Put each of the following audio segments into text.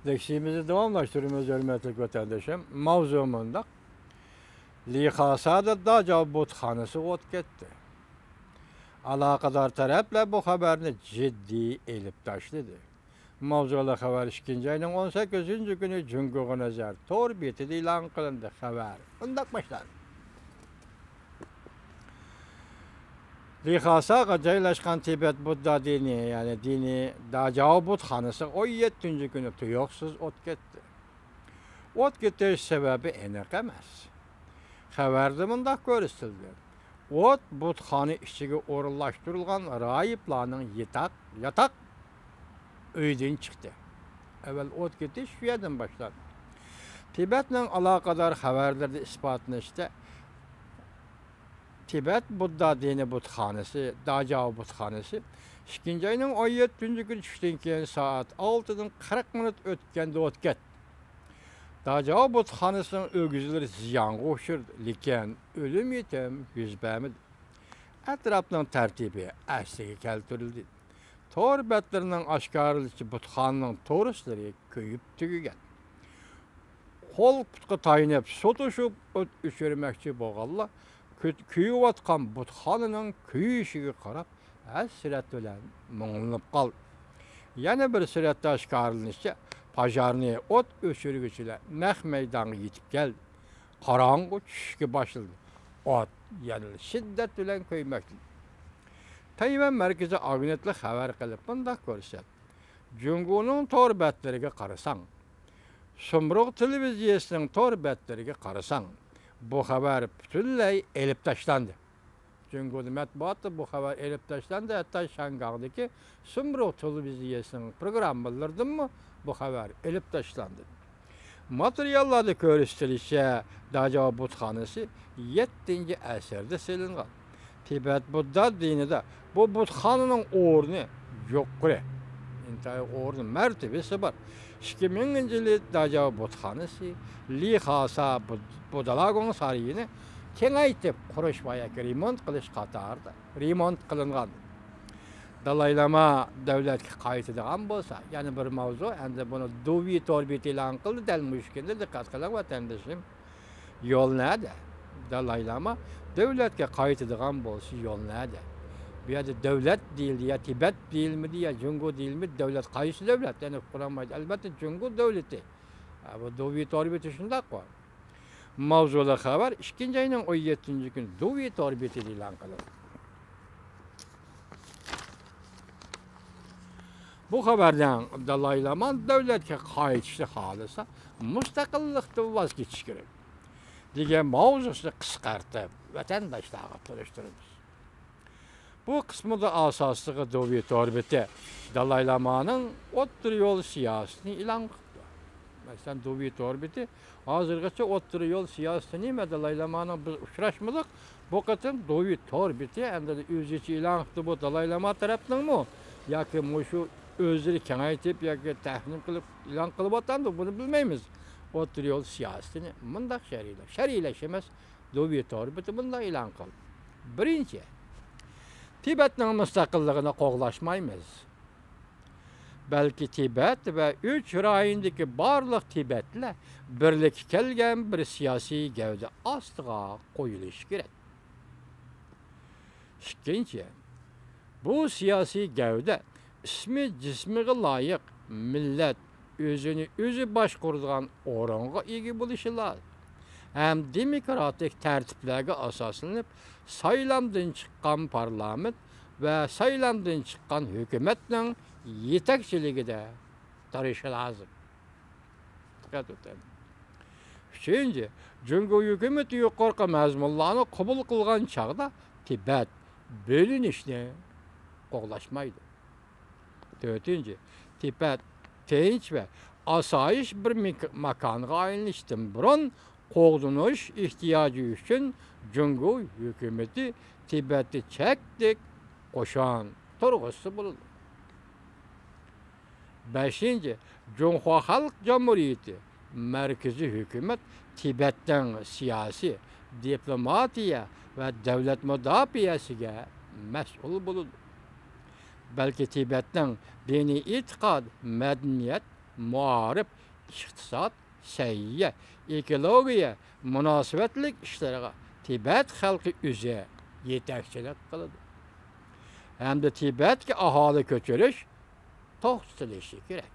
Dersimizi tamamlaştırıyoruz hürmetli vatandaşım. Mavzumunda Lihasada Daca Buthanısı ot gitti. Alakadar tarafla bu haberini ciddi elip taşladı. Mavzulu haber 2. ayının 18. günü Cumhurbaşkanı Nazar Tor betide ilan kılındı haber. Bundak başlar. Lihasa'ga joylashgan Tibet Budda dini, yani dini Daca Buthanısı 17. günü tuyoqsiz ot ketdi. Ot ketish sebebi aniq emas. Xabarda mundaq ko'rsatildi. Ot butxona ichiga o'rinlashtirilgan rahiblarning yataq uydan chiqdi. Avval ot ketish shu yerdan boshlandi. Tibetning aloqador xabarlarda isbotlanishda Tibet Budda dini butxonasi, Daca butxonasi 2. ayning 17. kuni tushdan keyin soat 6dan 40 minut o'tganda ot ketdi. Daca butxonasining o'gizlari ziyonga uchirdi, lekin o'lim yetim yuz bermadi. Atrofning tartibi asliga keltirildi. Tor betlarining oshkorilishi butxonaning to'rislari ko'yib tugagan. Qo'l putga taynab sotishib o't o'chirmoqchi bo'lganlar kuyayotgan butxonaning kuyishiga qarab hasrat bilan mung'inib qoldi. Yana bir suratda oshkorilishicha Pajarni ot o'chiruvchilar naq maydonga yetib keldi. Qorong'i tushishga boshladi. Ot yana shiddat bilan kuymoqda. Tayvan markazi agentlik xabar qilib bunday ko'rsatdi. Jungoning tor betlariga qarasang, Sumruq televiziyasining tor betlariga qarasang, bu xabar butunlay elib tashlandi. Jungo matbuoti bu xabar elib tashlandi. Hatto Shanghaydagi Sumruq televiziyasining programmalarida bu xabar elib tashlandi. Materiallarda ko'rsatilishicha Daca butxonasi 7. asrda silingan. Tibet Budda dinida bu butxonaning o'rni yuqori. Intay o'rni martabasi bor. 2000-yil Daca butxonasi Lhasa Budalagon sarayini kengaytib qurish va remont qilish qatorida remont qilingan. Dalay Lama davlatga qaytadigan bo'lsa, yana bir mavzu, endi buni Dovi torbet e'lon qildi, dal mushkilda diqqat qiling vatandoshim. Yo'l nada? Dalay Lama davlatga qaytadigan bo'lsa, yo'l nada? Bu yerda davlat deyildi, ya Tibet deyilmidi, ya Jungo deyilmidi, davlat qaysi davlat? Yani quramaydi. Albatta Jungo davlati. Bu Dovi torbeti shunday qo'y. Mavzuli xabar 2. ayning 17. kuni Dovi torbeti e'lon qilindi. Bu xabardan Dalay Lama davlatga qaytishni xohlasa, mustaqillikdan voz kechish kerak degan mavzusini qisqartib vatandoshlarga tanishtiramiz. Bu qismida asosligi Dovi torbeti Dalay Lamaning o'ttir yo'l siyosatini e'lon qildi. Masalan, Dovi torbeti hozirgacha o'ttir yo'l siyosatini nima Dalay Lamaning biz uchrashmadik. Bu qatim Dovi torbeti endi o'zicha e'lon qildi. Bu Dalay Lama tarafdanmi yoki shu o'zini kengaytib yoki taxmin qilib e'lon qilib o'tadi, buni bilmaymiz. O'ttir yo'l siyosatini mundaq shariylash emas, Dovi torbeti bunday e'lon qildi. Birinchi, Tibetning mustaqilligini qo'g'lashmaymiz. Balki Tibet va 3 rayondagi barliq Tibetlar birlikka kelgan bir siyosiy gavda ostiga qo'yilishi kerak. Ikkinchi, bu siyosiy gavda ismi jismiga loyiq millat o'zini o'zi boshqaradigan o'ringa ega bo'lishi lozim. Ham demokratik tartiblarga asoslanib, saylamdan chiqqan parlament va saylamdan chiqqan hukumatning yetakchiligida turishi lozim. Diqqat etamiz. Uchinchi, Jungo hukumati yuqorqi mazmunlarni qabul qilgan chaqda Tibet bo'linishni qo'g'lashmaydi. To'rtinchi, Tibet tinch va osoyish bir makonga aylanishdan burun qo'g'dinish ehtiyoji uchun Jungo hukumati Tibetni chekdik qo'shan turg'isi bo'ldi. Beshinchi, Junxo Xalq Jamhuriyati markaziy hukumat Tibetning siyosiy, diplomatiya va davlat mudofaasiga mas'ul bo'ldi. Balki Tibetning diniy e'tiqod, madaniyat muarif, iqtisod, sayya, ekologiya, munosabatlik ishlariga Tibet xalqi o'zi yetakchilik qiladi. Hamda Tibetga aholi ko'chirish to'xtatilishi kerak.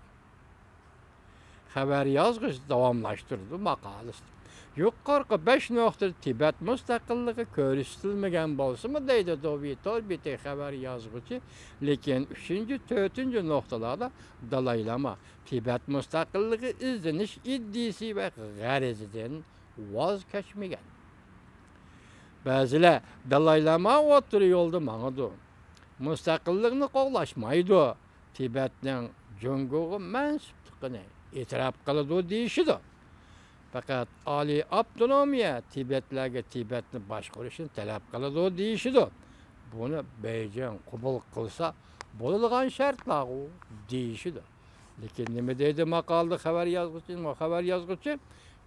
Xabar yozg'ish davomlashtirdi maqolasi. Yuqorqi 5 nuqtada Tibet mustaqilligi ko'rsatilmagan bo'lsa-mu deydi Torbiti xabar yozg'ichi, lekin 3-4 nuqtalarda Dalay Lama Tibet mustaqilligi izlanish iddisi va g'arizidan voz kechmagan. Ba'zilar Dalay Lama o'tir yo'lda mangadi. Mustaqillikni qo'llashmaydi. Tibetning Jungoga mansubligini e'tirof qiladi deyishidi. Fakat oliy avtonomiya Tibetlarga Tibetni boshqarishni talab qiladi deyishidi. Buni Beijing qabul qilsa bo'ladigan shartlar deyishidi. Lekin nima deydi maqolada xabar yozg'ichi?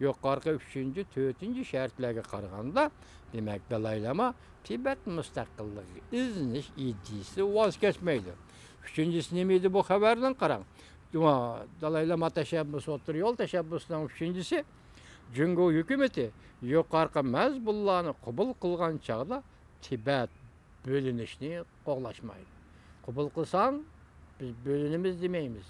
Yuqorqi 3-4 shartlarga qaraganda, demak Dalay Lama Tibet mustaqilligi izlanish iddisi voz kechmaydi. 3-si nima edi bu xabardan qarang. Dalay Lama tashabbusi o'tir yo'l tashabbusining 3-si Jungo hukumati yuqorqi mazmunlarni qabul qilgan chog'da Tibet bo'linishni qo'llashmaydi. Qabul qilsang biz bo'linimiz demaymiz.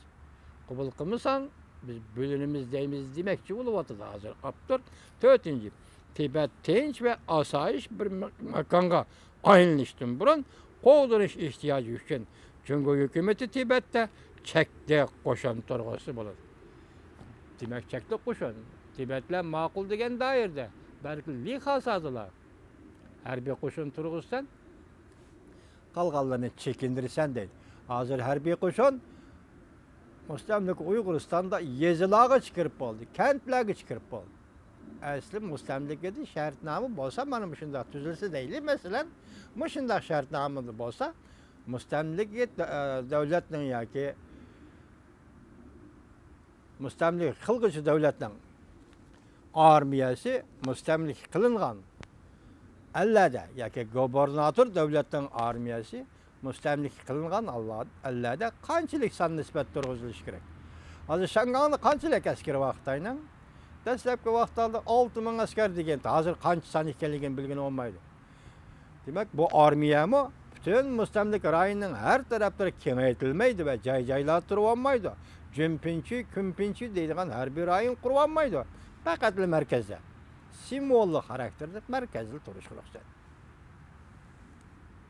Qabul qilmasang biz bo'linimiz deymiz demakchi bo'lyapti hozir. Qaptir 4-chi Tibet tinch va osoyish bir makonga aylanishdan burun qo'llanish ehtiyoji uchun Jungo hukumati Tibetda chekda qo'shin turg'isi bo'ladi. Demak chekda qo'shin Tibetlar ma'qul degan doirada balki lihosadilar. Harbiy qo'shin turg'izsan, qolganlarni chekindirsan deydi. Hozir harbiy qo'shin mustamlik Uyg'uristonda yezilarga chiqarib bo'ldi, kentlarga chiqarib bo'ldi. Asli mustamlikada shartnoma bo'lsa, mana shunday tuzilsa deylik, masalan, shunday shartnoma bo'lsa, mustamlik davlatning yoki mustamlik qilg'uchi davlatning armiyasi mustamlik qilingan allada yoki gubernator davlatning armiyasi mustamlik qilingan allada qanchalik son nisbat turg'izilishi kerak. Hozir Shang'ani qanchalik askar vaqtayning? Dastlabki vaqtlarda 6000 askar degan, hozir qancha son ekanligini bilgan olmaydi. Demak, bu armiyami butun mustamlik rayonining har taraflari kengaytirilmaydi va joy-joylar turib olmaydi. Jumpinchi, kumpinchi deydigan harbiy rayon qurib olmaydi. Faqat markazda simvolli xarakterda markazda turish ruxsat.